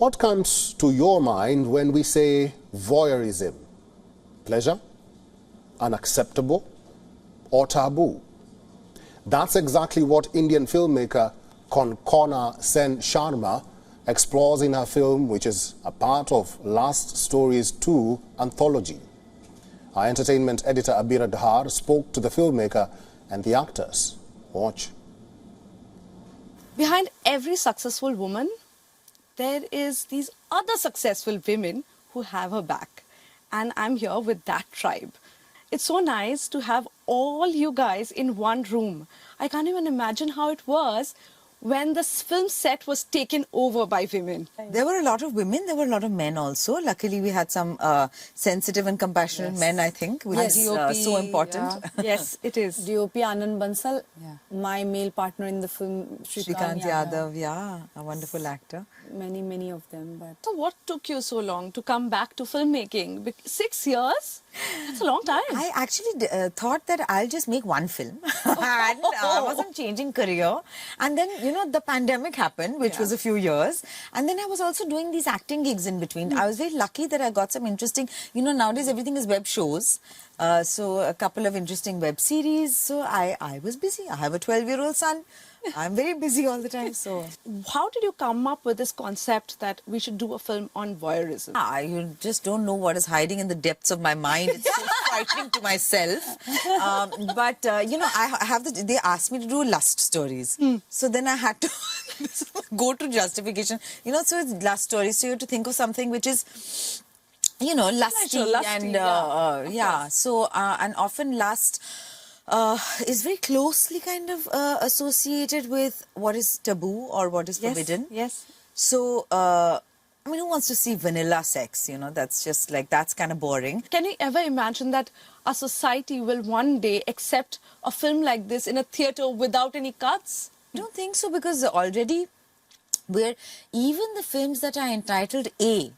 What comes to your mind when we say voyeurism? Pleasure? Unacceptable? Or taboo? That's exactly what Indian filmmaker Konkona Sen Sharma explores in her film, which is a part of Last Stories 2 anthology. Our entertainment editor Abira Dhar spoke to the filmmaker and the actors. Watch. Behind every successful woman, there is these other successful women who have her back. And I'm here with that tribe. It's so nice to have all you guys in one room. I can't even imagine how it was when this film set was taken over by women. There were a lot of women, there were a lot of men also. Luckily, we had some sensitive and compassionate men, I think, which is so important. Yeah. Yes, it is. DOP Anand Bansal, my male partner in the film, Shrikant Yadav, a wonderful actor. Many of them. But So what took you so long to come back to filmmaking? 6 years? That's a long time. I actually thought that I'll just make one film. And I wasn't changing career. And then, you know, the pandemic happened, which was a few years. And then I was also doing these acting gigs in between. I was very lucky that I got some interesting, you know, nowadays everything is web shows. So a couple of interesting web series. So I was busy. I have a 12-year-old son. I'm very busy all the time. So how did you come up with this concept that we should do a film on voyeurism? You just don't know what is hiding in the depths of my mind. It's so frightening to myself. But you know, I have they asked me to do lust stories. So then I had to go to justification. You know, so it's lust stories. So you have to think of something which is, you know, lusty and So and often lust is very closely kind of associated with what is taboo or what is forbidden. Yes. So, I mean, who wants to see vanilla sex? You know, that's just like, that's kind of boring. Can you ever imagine that a society will one day accept a film like this in a theatre without any cuts? I don't think so, because already even the films that are entitled A,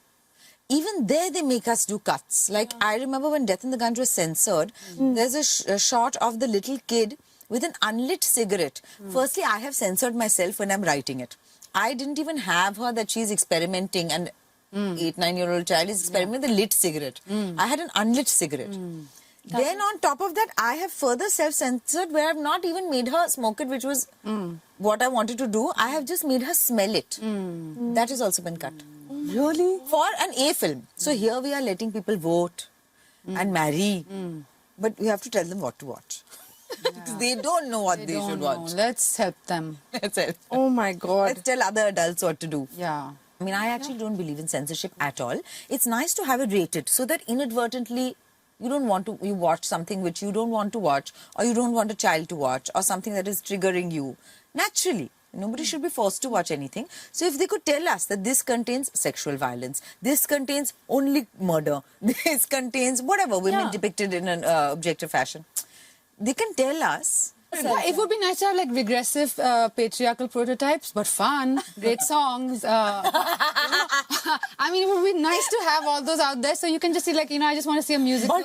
even there they make us do cuts. Like, I remember when Death in the Gunge was censored, there's a shot of the little kid with an unlit cigarette. Firstly, I have censored myself when I'm writing it. I didn't even have her that she's experimenting, and 8-9-year-old child is experimenting with a lit cigarette. I had an unlit cigarette. Then on top of that, I have further self-censored where I've not even made her smoke it, which was what I wanted to do. I have just made her smell it. That has also been cut. Really? For an A film. So here we are letting people vote and marry. But we have to tell them what to watch. Because they don't know what they should watch. let's help them. Let's help. Oh my God. Let's tell other adults what to do. Yeah. I mean, I actually don't believe in censorship at all. It's nice to have it rated so that inadvertently you don't want to watch something which you don't want to watch, or you don't want a child to watch, or something that is triggering you. Naturally. Nobody should be forced to watch anything. So if they could tell us that this contains sexual violence, this contains only murder, this contains whatever, women depicted in an objective fashion, they can tell us. It would be nice to have like regressive patriarchal prototypes, but fun, great songs. I mean, it would be nice to have all those out there, so you can just see, like, you know, I just want to see a musical.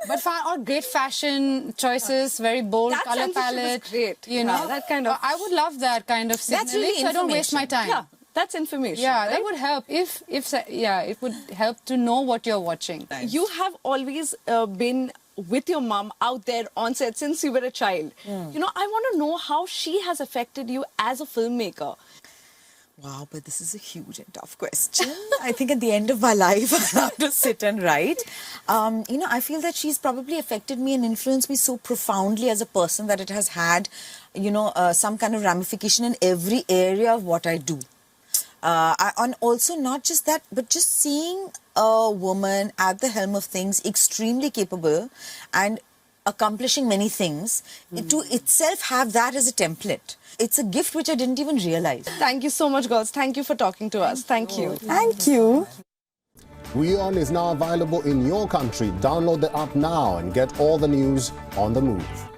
But fun, or great fashion choices, very bold That color palette. Great. You know, that kind of. I would love that kind of signaling, That's really so I don't waste my time. Yeah, that's information. Yeah, right? that would help. It would help to know what you're watching. You have always been with your mom out there on set since you were a child. You know, I want to know how she has affected you as a filmmaker. Wow, but this is a huge and tough question. I think at the end of my life, I have to sit and write. You know, I feel that she's probably affected me and influenced me so profoundly as a person that it has had, you know, some kind of ramification in every area of what I do. And also not just that, but just seeing a woman at the helm of things, extremely capable and accomplishing many things, to itself have that as a template. It's a gift which I didn't even realize. Thank you so much, girls. Thank you for talking to us. Thank you. Thank you. WION is now available in your country. Download the app now and get all the news on the move.